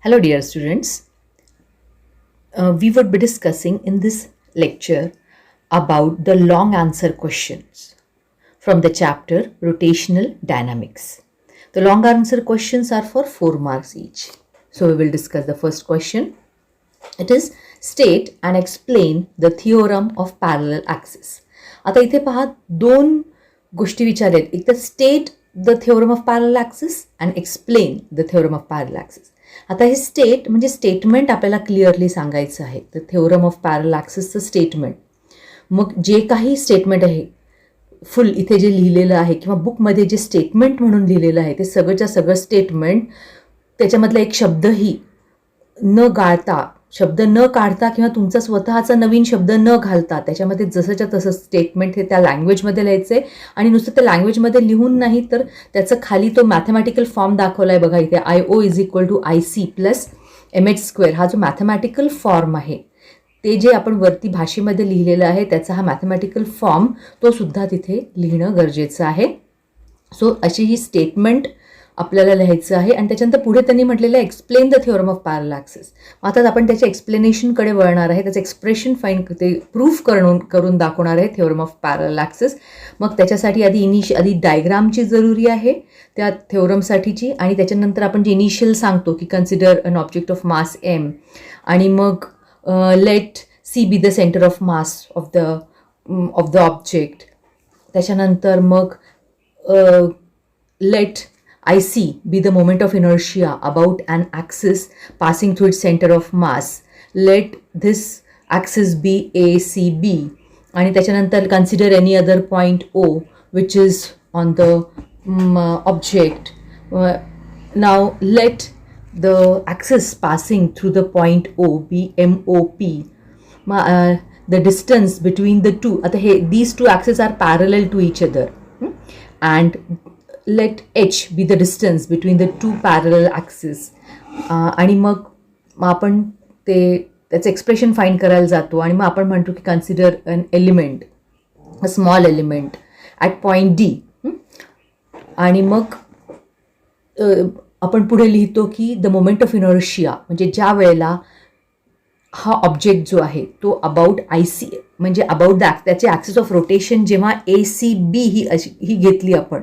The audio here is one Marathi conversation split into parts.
Hello, dear students. We would be discussing in this lecture about the long answer questions from the chapter Rotational Dynamics. The long answer questions are for 4 marks each. So, we will discuss the first question. It is state and explain the theorem of parallel axis. आता इथे पहा दोन गोष्टी विचारलेत. एक तर state the theorem of parallel axis and explain the theorem of parallel axis. आता हे स्टेट म्हणजे स्टेटमेंट आपल्याला क्लिअरली सांगायचं आहे. द थिओरम ऑफ पॅरलल ॲक्सिसचं स्टेटमेंट. मग जे काही स्टेटमेंट आहे फुल इथे जे लिहिलेलं आहे किंवा बुकमध्ये जे स्टेटमेंट म्हणून लिहिलेलं आहे ते सगळंच्या सगळं स्टेटमेंट, त्याच्यामधला एक शब्दही न गाळता, शब्द न काढता किंवा तुमचा स्वतःचा नवीन शब्द न घालता त्याच्यामध्ये जसंच्या तसं स्टेटमेंट हे त्या लँग्वेजमध्ये लिहायचं आहे. आणि नुसतं त्या लँग्वेजमध्ये लिहून नाही तर त्याचं खाली तो मॅथमॅटिकल फॉर्म दाखवला आहे बघा इथे, IO = IC + MH². हा जो मॅथमॅटिकल फॉर्म आहे ते जे आपण वरती भाषेमध्ये लिहिलेलं आहे त्याचा हा मॅथमॅटिकल फॉर्म तो सुद्धा तिथे लिहिणं गरजेचं आहे. सो अशी ही स्टेटमेंट आपल्याला लिहायचं आहे. आणि त्याच्यानंतर पुढे त्यांनी म्हटलेलं आहे explain the theorem of parallel axis. आता आपण त्याच्या एक्सप्लेनेशनकडे वळणार आहे. त्याचं एक्सप्रेशन फाईन ते प्रूफ करून दाखवणार आहे थिओरम ऑफ पॅरलल ॲक्सिस. मग त्याच्यासाठी आधी डायग्रामची जरुरी आहे त्या थिओरमसाठीची. आणि त्याच्यानंतर आपण जे इनिशियल सांगतो की consider an object of mass M, आणि मग let C be the centre of mass of the object. त्याच्यानंतर मग let IC be the moment of inertia about an axis passing through its center of mass. Let this axis be ACB. आणि त्याच्यानंतर consider any other point O which is on the object. Now let the axis passing through the point O be MOP. The distance between the two, आता हे these two axes are parallel to each other. And let H be the distance between the two parallel axes. आणि मग आपण त्याचं एक्सप्रेशन फाइंड करायला जातो. आणि मग आपण म्हणतो की consider an element, a small element at point D. आणि मग आपण पुढे लिहितो की द मोमेंट ऑफ इनर्शिया म्हणजे ज्या वेळेला हा ऑब्जेक्ट जो आहे तो अबाउट IC म्हणजे अबाउट त्याचे ॲक्सिस ऑफ रोटेशन जेव्हा ACB ही घेतली आपण,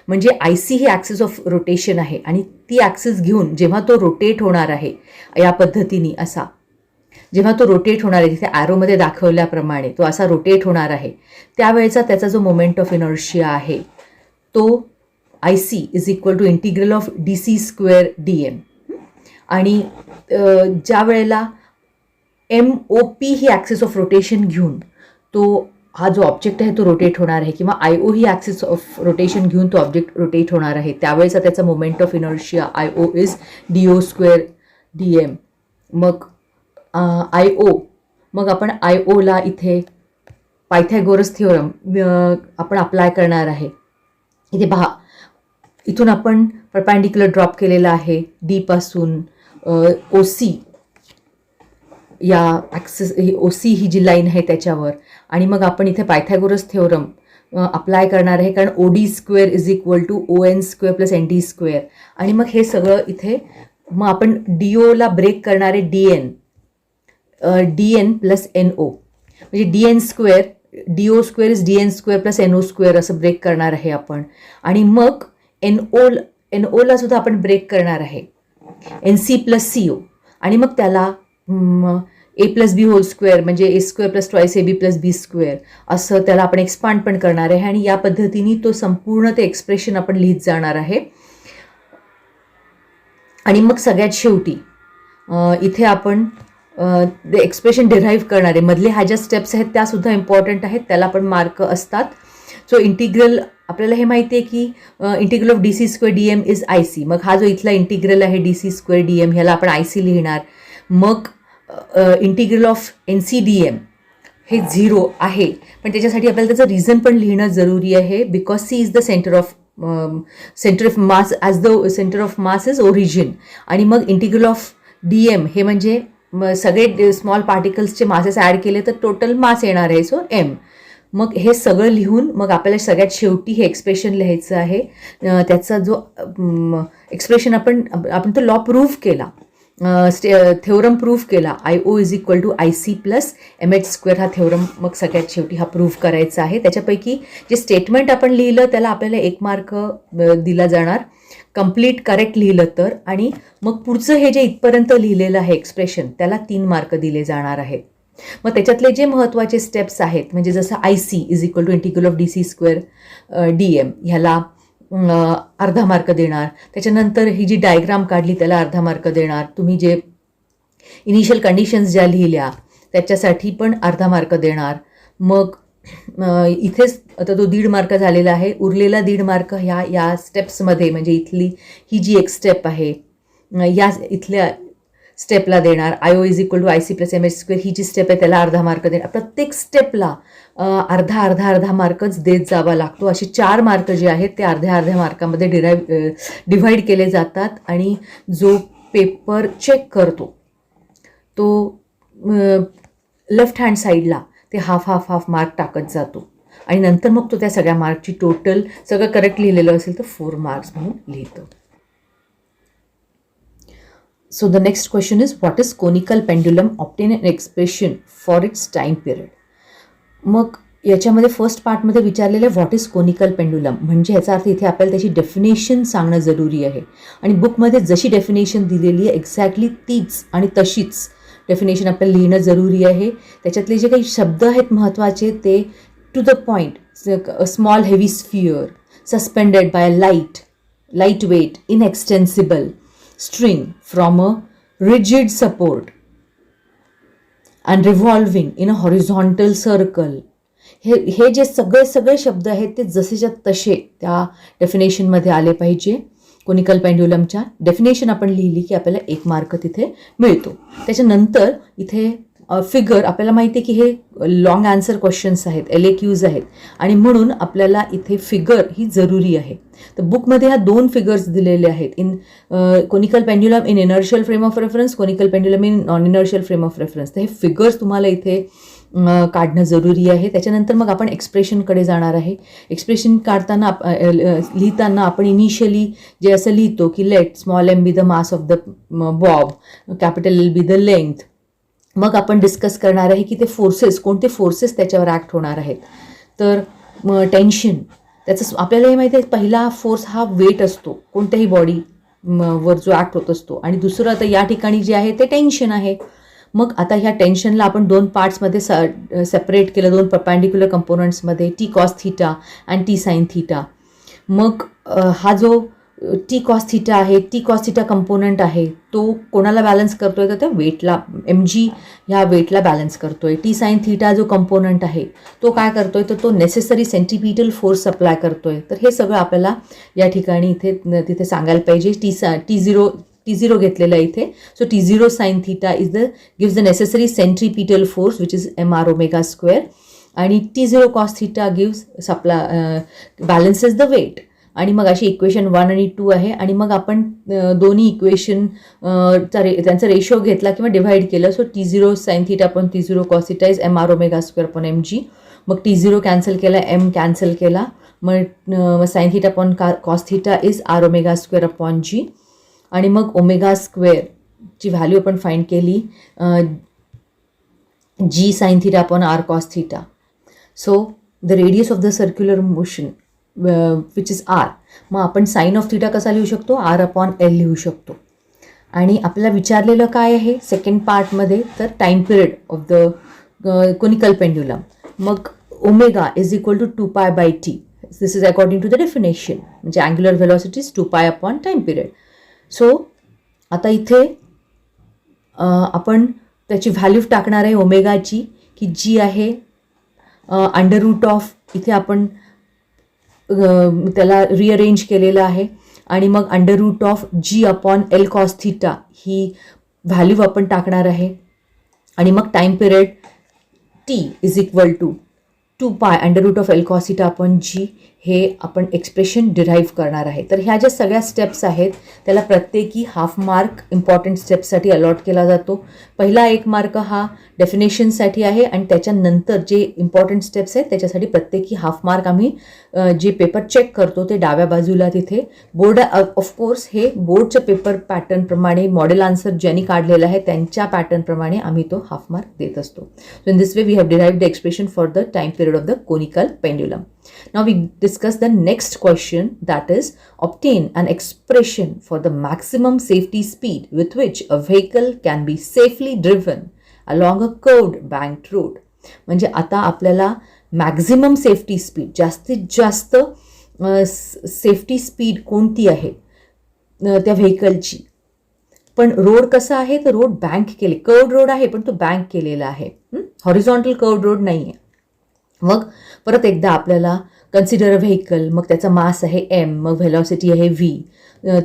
म्हणजे IC he axis of rotation आहे आणि ती ॲक्सिस घेऊन जेव्हा तो रोटेट होणार आहे या पद्धतीने, असा जेव्हा तो रोटेट होणार आहे तिथे ॲरोमध्ये दाखवल्याप्रमाणे तो असा रोटेट होणार आहे, त्यावेळेचा त्याचा जो मोमेंट ऑफ इनर्शिया आहे तो IC = dc² dm. आणि ज्या वेळेला MOP he axis of rotation घेऊन तो हा जो ऑब्जेक्ट आहे तो रोटेट होणार आहे किंवा IO he axis of rotation घेऊन तो ऑब्जेक्ट रोटेट होणार आहे, त्यावेळेचा त्याचा moment of inertia IO = do² dm. मग IO, मग आपण IOला इथे पायथागोरस थिओरम आपण अप्लाय करणार आहे. इथे पहा, इथून आपण परपॅन्डिक्युलर ड्रॉप केलेला आहे D पासून OC या ॲक्सिस, OC ही जी लाईन आहे त्याच्यावर. आणि मग आपण इथे पायथागोरस थिओरम अप्लाय करणार आहे कारण OD² = ON² + ND². आणि मग हे सगळं इथे मग आपण DOला ब्रेक करणार आहे DN + NO म्हणजे DN², DO² = DN² + NO² असं ब्रेक करणार आहे आपण. आणि मग NOला सुद्धा आपण ब्रेक करणार आहे NC + CO. आणि मग त्याला A + B² म्हणजे A² + 2AB + B² असं त्याला आपण एक्सपांड पण करणार आहे. आणि या पद्धतीने तो संपूर्ण ते एक्सप्रेशन आपण लिहित जाणार आहे. आणि मग सगळ्यात शेवटी इथे आपण एक्सप्रेशन डिराईव्ह करणार आहे. मधले ह्या ज्या स्टेप्स आहेत त्यासुद्धा इम्पॉर्टंट आहेत, त्याला पण मार्क असतात. सो इंटिग्रल आपल्याला हे माहिती आहे की integral of dc² dm is IC. मग हा जो इथला इंटिग्रल आहे dc² dm ह्याला आपण IC लिहिणार. मग इंटिग्रल ऑफ NC dm हे 0 आहे, पण त्याच्यासाठी आपल्याला त्याचं रिझन पण लिहिणं जरुरी आहे. Because C is the centre of mass as the centre of mass is origin. आणि मग इंटिग्रल ऑफ dm हे म्हणजे सगळे स्मॉल पार्टिकल्सचे मासेस ॲड केले तर टोटल मास येणार आहे, सो M. मग हे सगळं लिहून मग आपल्याला सगळ्यात शेवटी हे एक्सप्रेशन लिहायचं आहे. त्याचा जो एक्सप्रेशन आपण तो लॉ प्रूव्ह केला थेओरम प्रूव्ह केला, IO is equal to IC plus MH² हा थेओरम मग सगळ्यात शेवटी हा प्रूव्ह करायचा आहे. त्याच्यापैकी जे स्टेटमेंट आपण लिहिलं त्याला आपल्याला 1 मार्क दिला जाणार, कंप्लीट करेक्ट लिहिलं तर, आणि मग पुढचं हे जे इथपर्यंत लिहिलेलं आहे एक्सप्रेशन त्याला 3 मार्क दिले जाणार आहेत. मग त्याच्यातले जे महत्त्वाचे स्टेप्स आहेत म्हणजे जसं IC is equal to integral of DC² DM ह्याला अर्धा मार्क देणार. त्याच्यानंतर ही जी डायग्राम काढली त्याला अर्धा मार्क देणार. तुम्ही जे इनिशियल कंडिशन्स ज्या लिहिल्या त्याच्यासाठी पण अर्धा मार्क देणार. मग इथेच आता तो 1.5 मार्क झालेला आहे. उरलेला 1.5 मार्क या स्टेप्समध्ये म्हणजे इथली ही जी एक स्टेप आहे या इथल्या स्टेपला देणार. IO is equal to IC plus MH² ही जी स्टेप आहे त्याला अर्धा मार्क देणार. प्रत्येक स्टेपला अर्धा मार्कच देत जावा लागतो. असे 4 मार्क जे आहेत ते अर्ध्या मार्कामध्ये डिव्हाइड केले जातात आणि जो पेपर चेक करतो तो लेफ्ट हँड साईडला ते हाफ मार्क टाकत जातो आणि नंतर मग तो त्या सगळ्या मार्कची टोटल सगळं करेक्ट लिहिलेलं असेल तर 4 मार्क्स म्हणून लिहितो. So the next question is, what is conical pendulum? Obtain an expression for its time period. मग याच्यामध्ये फर्स्ट पार्टमध्ये विचारलेलं आहे व्हॉट इज कोनिकल पेंडुलम, म्हणजे ह्याचा अर्थ इथे आपल्याला त्याची डेफिनेशन सांगणं जरुरी आहे. आणि बुकमध्ये जशी डेफिनेशन दिलेली आहे एक्झॅक्टली तीच आणि तशीच डेफिनेशन आपल्याला लिहिणं जरुरी आहे. त्याच्यातले जे काही शब्द आहेत महत्त्वाचे ते to the point, small heavy sphere suspended by light weight inextensible string from a rigid support and revolving in a horizontal circle. हे जे सगळे शब्द आहेत ते जसेच्या तसे त्या डेफिनेशनमध्ये आले पाहिजे. कोनिकल पेंड्युलमच्या डेफिनेशन आपण लिहिली की आपल्याला 1 मार्क तिथे मिळतो. त्याच्यानंतर इथे फिगर आपल्याला माहिती आहे की हे लॉंग आन्सर क्वेश्चन्स आहेत, LAQs आहेत आणि म्हणून आपल्याला इथे फिगर ही जरुरी आहे. तर बुकमध्ये ह्या 2 फिगर्स दिलेले आहेत. In conical pendulum in inertial frame of reference, conical pendulum in non inertial frame of reference. तर हे फिगर्स तुम्हाला इथे काढणं जरुरी आहे. त्याच्यानंतर मग आपण एक्सप्रेशनकडे जाणार आहे. एक्सप्रेशन काढताना लिहिताना आपण इनिशियली जे असं लिहितो की let small m be the mass of the Bob, capital L be the length. मग आपण डिस्कस करणार आहे की ते फोर्सेस, कोणते फोर्सेस त्याच्यावर ॲक्ट होणार आहेत. तर टेन्शन त्याचं आपल्याला हे माहिती आहे, पहिला फोर्स हा वेट असतो कोणत्याही बॉडी वर जो ॲक्ट होत असतो, आणि दुसरं आता या ठिकाणी जे आहे ते टेन्शन आहे. मग आता ह्या टेन्शनला आपण 2 पार्ट्समध्ये सेपरेट केलं, 2 परपॅन्डिक्युलर कंपोनंट्समध्ये, T cos θ आणि T sin θ. मग हा जो T cos θ आहे, T cos θ कंपोनंट आहे तो कोणाला बॅलन्स करतोय तर त्या वेटला, mg ह्या वेटला बॅलन्स करतोय. T sin θ जो कंपोनंट आहे तो काय करतोय तर तो नेसेसरी सेंट्रिपिटल फोर्स अप्लाय करतोय. तर हे सगळं आपल्याला या ठिकाणी तिथे सांगायला पाहिजे. T0 घेतलेलं आहे इथे. So T0 sin θ gives the necessary centripetal force which is mr omega square, आणि T0 cos θ gives balances the weight. आणि मग अशी इक्वेशन 1 आणि 2 आहे. आणि मग आपण दोन्ही इक्वेशन त्यांचा रेशो घेतला किंवा डिव्हाइड केलं. So T0 sin θ upon T0 cos θ is mr omega square upon mg. मग T0 कॅन्सल केला, m कॅन्सल केला, मग sin θ upon cos θ is r omega square upon g. आणि मग ओमेगा स्क्वेअरची व्हॅल्यू आपण फाइंड केली g sin θ अपॉन r cos θ. So the radius of the circular motion which is r. मग आपण साइन ऑफ θ कसा लिहू शकतो, r अपॉन L लिहू शकतो. आणि आपल्याला विचारलेलं काय आहे सेकंड पार्टमध्ये तर time period of the conical pendulum. मग omega is equal to 2π/t. This is according to the definition, म्हणजे angular velocity is 2π upon time period. So आता इथे आपण त्याची व्हॅल्यू टाकणार आहे ओमेगाची की जी आहे अंडर रूट ऑफ, इथे आपण त्याला रिअरेंज केलेलं आहे. आणि मग under root of g upon L cos θ ही व्हॅल्यू आपण टाकणार आहे. आणि मग time period t is equal to 2π under root of L cos θ upon g हे आपण एक्सप्रेशन डिराईव्ह करणार आहे. तर ह्या ज्या सगळ्या स्टेप्स आहेत त्याला प्रत्येकी हाफ मार्क इम्पॉर्टंट स्टेप्ससाठी अलॉट केला जातो. पहिला 1 मार्क हा डेफिनेशनसाठी आहे आणि त्याच्यानंतर जे इम्पॉर्टंट स्टेप्स आहेत त्याच्यासाठी प्रत्येकी हाफ मार्क आम्ही जे पेपर चेक करतो ते डाव्या बाजूला तिथे बोर्ड, ऑफकोर्स हे बोर्डच्या पेपर पॅटर्नप्रमाणे मॉडेल आन्सर ज्यांनी काढलेलं आहे त्यांच्या पॅटर्नप्रमाणे आम्ही तो हाफ मार्क देत असतो. So in this way we have derived the expression for the time period of the conical pendulum. Now we discuss the next question, that is obtain an expression for the maximum safety speed with which a vehicle can be safely driven along a curved banked road. म्हणजे आता आपल्याला मॅक्झिमम सेफ्टी स्पीड, जास्तीत जास्त सेफ्टी स्पीड कोणती आहे त्या व्हेकलची, पण रोड कसा आहे तर रोड बँक केले, कर्व्ड रोड आहे पण तो बँक केलेला आहे, हॉरिझॉन्टल कर्व्ड रोड नाही आहे. मग परत एकदा आपल्याला कन्सिडर अ व्हेकल, मग त्याचा मास आहे m, मग व्हेलॉसिटी आहे v,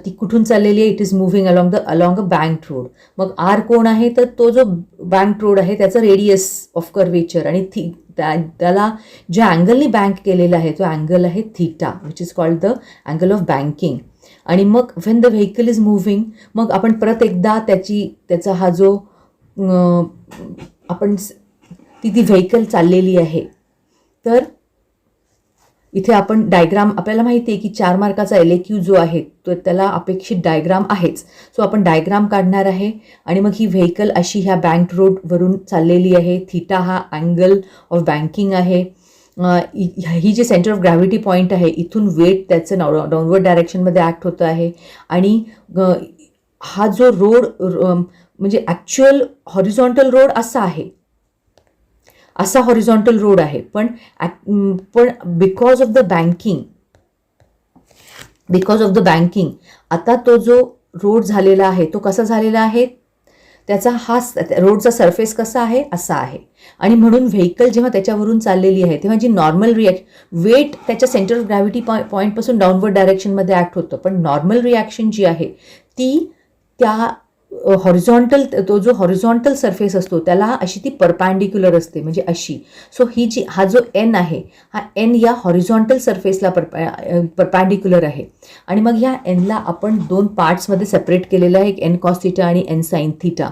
ती कुठून चाललेली आहे, it is moving along a bank road. मग r कोण आहे तर तो जो बँक रोड आहे त्याचा रेडियस ऑफ कर्वेचर आणि त्याला ज्या अँगलनी बँक केलेला आहे तो अँगल आहे theta, which is called the angle of banking. आणि मग when the vehicle is moving, मग आपण परत एकदा त्याचा हा जो आपण ती व्हेकल चाललेली आहे, तर इथे आपण डायग्राम, आपल्याला माहिती आहे की 4 मार्काचा LAQ जो आहे तो त्याला अपेक्षित डायग्राम आहेच. सो आपण डायग्राम काढणार आहे आणि मग ही व्हेकल अशी ह्या बँक रोडवरून चाललेली आहे. थीटा हा अँगल ऑफ बँकिंग आहे. ही जे सेंटर ऑफ ग्रॅव्हिटी पॉईंट आहे इथून वेट त्याचं डाऊनवर्ड डायरेक्शनमध्ये ॲक्ट होतं आहे आणि हा जो रोड म्हणजे ॲक्च्युअल हॉरिझॉन्टल रोड असा आहे, असा हॉरिझॉन्टल रोड आहे, पण बिकॉज ऑफ द बँकिंग आता तो जो रोड झालेला आहे तो कसा झालेला आहे, त्याचा हा रोडचा सरफेस कसा आहे असा आहे. आणि म्हणून व्हेकल जेव्हा त्याच्यावरून चाललेली आहे तेव्हा जी नॉर्मल वेट त्याच्या सेंटर ऑफ ग्रॅव्हिटी पॉईंटपासून डाऊनवर्ड डायरेक्शनमध्ये ॲक्ट होतं, पण नॉर्मल रिॲक्शन जी आहे ती त्या हॉरिझॉन्टल, तो जो हॉरिझॉन्टल सरफेस असतो त्याला अशी ती परपॅन्डिक्युलर असते, म्हणजे अशी. सो हा जो n आहे हा n या हॉरिझॉन्टल सरफेसला परपॅन्डिक्युलर आहे. आणि मग ह्या nला आपण 2 पार्ट्समध्ये सेपरेट केलेलं आहे, एक n cos थीटा आणि n sin थीटा.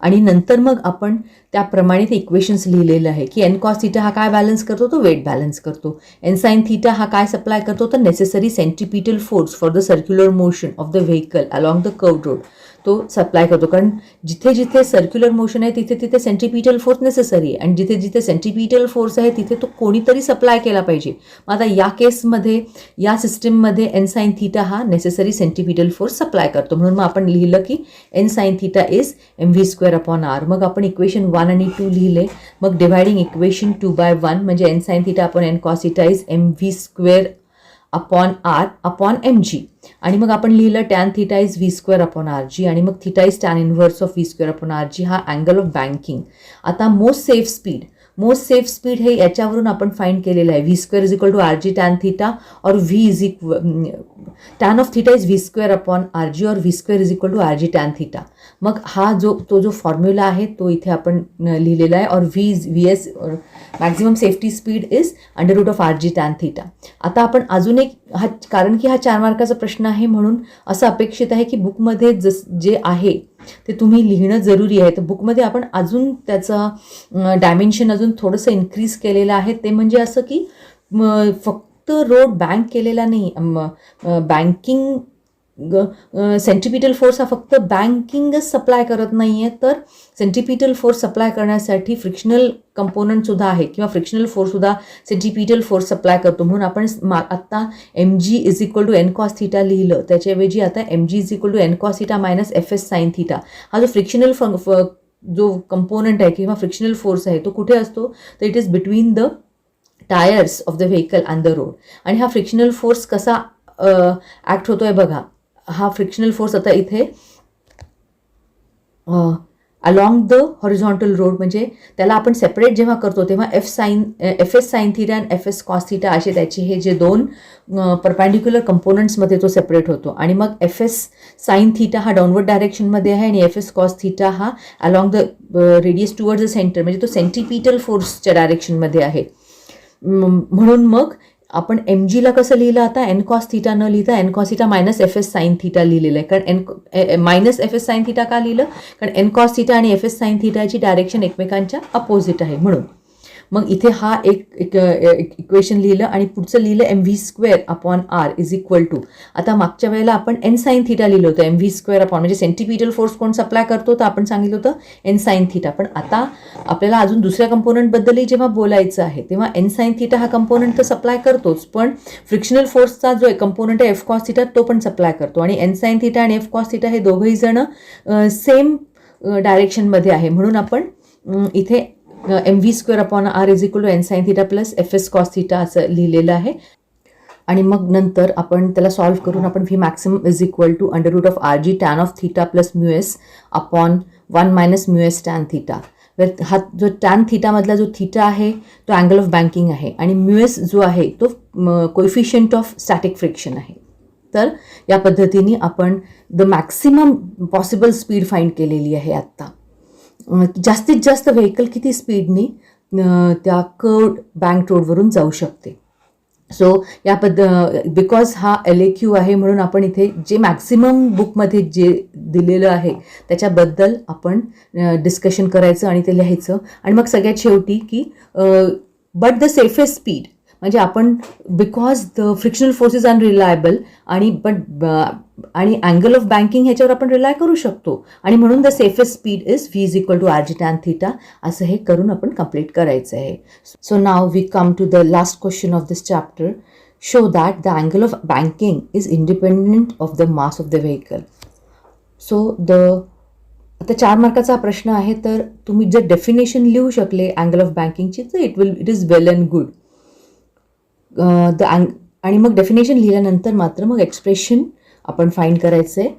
आणि नंतर मग आपण त्याप्रमाणे ते इक्वेशन्स लिहिलेलं आहे की n cos थीटा हा काय बॅलन्स करतो, तो वेट बॅलन्स करतो. n sin थीटा हा काय सप्लाय करतो, तर necessary centripetal force for the circular motion of the vehicle along the curved road तो सप्लाय करतो. कारण जिथे जिथे सर्क्युलर मोशन आहे तिथे तिथे सेंट्रिपिटल फोर्स नेसेसरी आहे आणि जिथे जिथे सेंट्रिपिटल फोर्स आहे तिथे तो कोणीतरी सप्लाय केला पाहिजे. मग आता या केसमध्ये, या सिस्टीममध्ये n sin थीटा हा नेसेसरी सेंट्रिपिटल फोर्स सप्लाय करतो. म्हणून मग आपण लिहिलं की n sin theta is mv²/r. मग आपण इक्वेशन 1 आणि 2 लिहिले. मग डिवायडिंग इक्वेशन 2/1 म्हणजे n sin theta upon n cos theta is mv²/r/mg. आणि मग आपण लिहिलं टॅन थीटा इज v²/rg आणि मग theta is tan inverse of v²/rg, हा अँगल ऑफ बँकिंग. आता मोस्ट सेफ स्पीड हे याच्यावरून आपण फाइंड केलेलं आहे, v² = rg टॅन थीटा और tan of theta is v²/rg और v² = rg टॅन थीटा. मग हा तो जो फॉर्म्युला आहे तो इथे आपण लिहिलेला आहे. और vs maximum safety speed is √rg tan theta. आता आपण अजून एक कारण की हा 4 मार्काचा प्रश्न आहे म्हणून असं अपेक्षित आहे की बुकमध्ये जे आहे ते तुम्ही लिहिणं जरुरी आहे. तर बुकमध्ये आपण अजून त्याचं डायमेन्शन अजून थोडंसं इन्क्रीज केलेलं आहे. ते म्हणजे असं की फक्त रोड बँक केलेला नाही, बँकिंग सेंट्रिपिटल फोर्स हा फक्त बँकिंगच सप्लाय करत नाही आहे, तर सेंट्रिपिटल फोर्स सप्लाय करण्यासाठी फ्रिक्शनल कंपोनंटसुद्धा आहे किंवा फ्रिक्शनल फोर्ससुद्धा सेंट्रिपिटल फोर्स सप्लाय करतो. म्हणून आपण आत्ता mg = n cos थीटा लिहिलं, त्याच्याऐवजी आता mg = n cos theta - fs sin theta. हा जो फ्रिक्शनल जो कंपोनंट आहे किंवा फ्रिक्शनल फोर्स आहे तो कुठे असतो, तर it is between the tyres of the vehicle and the road. आणि हा फ्रिक्शनल फोर्स कसा ॲक्ट होतोय बघा. हा फ्रिक्शनल फोर्स आता इथे अलॉंग द हॉरिझॉन्टल रोड, म्हणजे त्याला आपण सेपरेट जेव्हा करतो तेव्हा fs sin थीटा आणि fs cos थीटा असे त्याचे हे जे 2 परपॅन्डिक्युलर कंपोनंट्समध्ये तो सेपरेट होतो. आणि मग fs sin थीटा हा डाऊनवर्ड डायरेक्शनमध्ये आहे आणि fs cos थीटा हा along the radius towards the centre, म्हणजे तो सेंट्रिपिटल फोर्सच्या डायरेक्शनमध्ये आहे. म्हणून मग आपण mg ला कसं लिहिलं आता n cos थीटा न लिहिता n cos theta minus fs sine theta लिहिलेलं आहे. कारण मायनस fs साइन थीटा का लिहिलं, कारण n cos थीटा आणि fs साइन थीटाची डायरेक्शन एकमेकांच्या अपोजिट आहे म्हणून. मग इथे हा एक इक्वेशन लिहिलं आणि पुढचं लिहिलं mv² upon r is equal to, आता मागच्या वेळेला आपण n साइन थीटा लिहिलं होतं, mv² अपॉन म्हणजे सेंटीपिटल फोर्स कोण सप्लाय करतो तर आपण सांगितलं होतं n साइन थीटा. पण आता आपल्याला अजून दुसऱ्या कंपोनंटबद्दलही जेव्हा बोलायचं आहे तेव्हा n साइन थीटा हा कंपोनंट तर सप्लाय करतोच, पण फ्रिक्शनल फोर्सचा जो कंपोनंट आहे f cos थीटा तो पण सप्लाय करतो. आणि n साइन थीटा आणि f cos थीटा हे दोघंही जण सेम डायरेक्शनमध्ये आहे म्हणून आपण इथे mv² upon r is equal to n sine theta plus fs cos theta असं लिहिलेलं आहे. आणि मग नंतर आपण त्याला सॉल्व्ह करून आपण v maximum is equal to under root of rg tan of theta plus mu s upon 1 minus mu s tan theta. हा जो टॅन थीटामधला जो थीटा आहे तो अँगल ऑफ बँकिंग आहे आणि म्यूएस जो आहे तो कोइफिशियंट ऑफ स्टॅटिक फ्रिक्शन आहे. तर या पद्धतीने आपण the maximum possible speed find केलेली आहे आत्ता. जास्तीत जास्त व्हेकल किती स्पीडनी त्या कर्व्ड बँक रोडवरून जाऊ शकते. सो या बिकॉज हा LAQ आहे म्हणून आपण इथे जे मॅक्सिमम बुकमध्ये जे दिलेलं आहे त्याच्याबद्दल आपण डिस्कशन करायचं आणि ते लिहायचं. आणि मग सगळ्यात शेवटी की बट द सेफेस्ट स्पीड म्हणजे आपण because the frictional force is unreliable आणि अँगल ऑफ बँकिंग ह्याच्यावर आपण रिलाय करू शकतो आणि म्हणून the safest speed is v is equal to rg tan theta. असं हे करून आपण कंप्लीट करायचं आहे. So now we come to the last question of this chapter. Show that the angle of banking is independent of the mass of the vehicle. So आता 4 मार्काचा प्रश्न आहे, तर तुम्ही जर डेफिनेशन लिहू शकले अँगल ऑफ बँकिंगची तर it is well and good. आणि मग डेफिनेशन लिहिल्यानंतर मात्र मग एक्सप्रेशन आपण फाइंड करायचं आहे,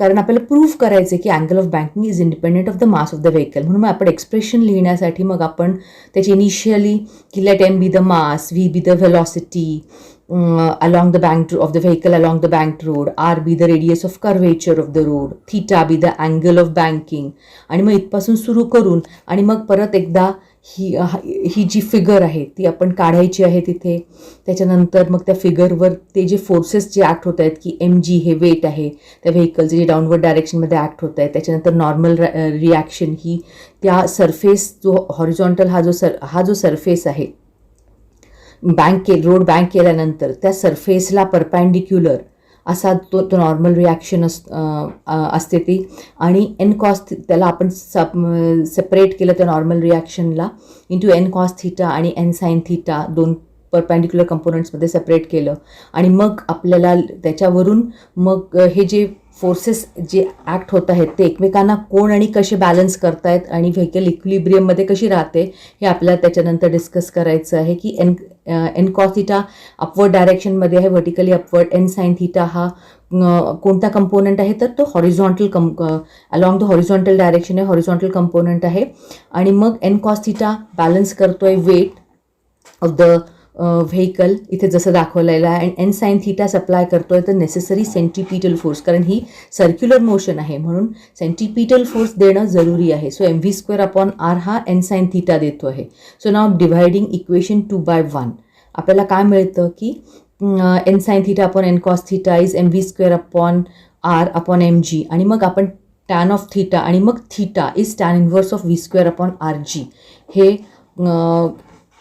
कारण आपल्याला प्रूव्ह करायचं आहे की angle of banking is independent of the mass of the vehicle. म्हणून मग आपण एक्सप्रेशन लिहिण्यासाठी मग आपण त्याची इनिशियली की let m be the mass, v be the velocity along the bank of the vehicle along the banked road, r be the radius of curvature of the road, theta be the angle of banking. आणि मग इथपासून सुरू करून आणि मग परत एकदा ही जी फिगर आहे ती आपण काढायची आहे तिथे. त्याच्यानंतर मग त्या फिगरवर ते जे फोर्सेस जे ॲक्ट होत आहेत की mg हे वेट आहे त्या व्हेकलचे जे डाऊनवर्ड डायरेक्शनमध्ये ॲक्ट होत आहे, त्याच्यानंतर नॉर्मल रिॲक्शन ही त्या सरफेस जो हॉरिझॉन्टल हा जो सरफेस आहे रोड बँक केल्यानंतर त्या सरफेसला परपॅन्डिक्युलर असा तो नॉर्मल रिॲक्शन असते ती. आणि n cos त्याला आपण सेपरेट केलं त्या नॉर्मल रिॲक्शनला इंटू n cos थीटा आणि n साइन थीटा दोन परपॅन्डिक्युलर कंपोनंट्समध्ये सेपरेट केलं. आणि मग आपल्याला त्याच्यावरून मग हे जे फोर्सेस जे ॲक्ट होत आहेत ते एकमेकांना कोण आणि कसे बॅलन्स करतायत आणि व्हेकल इक्विलिब्रियममध्ये कशी राहते हे आपल्याला त्याच्यानंतर डिस्कस करायचं आहे. की n cos थीटा अपवर्ड डायरेक्शनमध्ये आहे, vertically upward. n sine theta हा कोणता कंपोनंट आहे तर तो horizontal along the horizontal direction आहे, हॉरिझॉन्टल कंपोनंट आहे. आणि मग n cos थीटा बॅलन्स करतोय वेट ऑफ द व्हेकल इथे जसं दाखवलेलं आहे. आणि n साइन थीटा सप्लाय करतोय तर नेसेसरी सेंट्रीपिटल फोर्स, कारण ही सर्क्युलर मोशन आहे म्हणून सेंट्रीपिटल फोर्स देणं जरुरी आहे. सो mv² अपॉन r हा n साइन थीटा देतो आहे. सो नाव डिव्हायडिंग इक्वेशन 2/1 आपल्याला काय मिळतं की n sine theta upon n cos theta is mv² upon r upon mg. आणि मग आपण टॅन ऑफ थीटा आणि मग theta is tan inverse of v² upon rg हे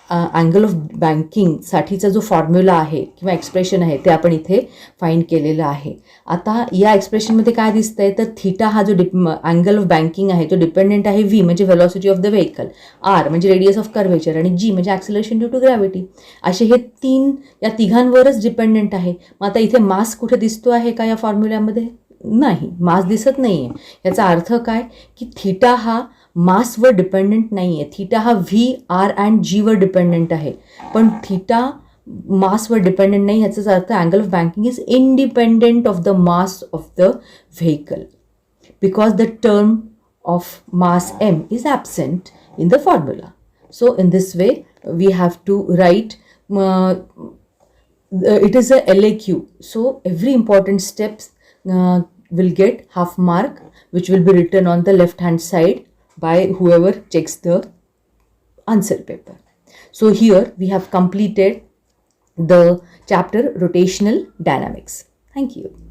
अँगल ऑफ बँकिंगसाठीचा जो फॉर्म्युला आहे किंवा एक्सप्रेशन आहे ते आपण इथे फाइंड केलेलं आहे. आता या एक्सप्रेशनमध्ये काय दिसतं आहे तर थीटा हा जो अँगल ऑफ बँकिंग आहे तो डिपेंडेंट आहे v म्हणजे velocity of the vehicle, r म्हणजे रेडियस ऑफ कर्वेचर आणि g म्हणजे ॲक्सिलरेशन ड्यू टू ग्रॅव्हिटी. असे हे या तिघांवरच डिपेंडेंट आहे. मग आता इथे मास कुठे दिसतो आहे का या फॉर्म्युल्यामध्ये? नाही, मास दिसत नाही आहे. याचा अर्थ काय की थीटा हा मासवर डिपेंडंट नाही आहे. थीटा हा v, r अँड g वर डिपेंडंट आहे, पण थीटा मासवर डिपेंडंट नाही. याचाच अर्थ angle of banking is independent of the mass of the vehicle because the term of mass m is absent in the formula. So in this way we have to write it is a LAQ. So every important steps will get half mark, which will be written on the left hand side by whoever checks the answer paper. So here we have completed the chapter Rotational Dynamics. Thank you.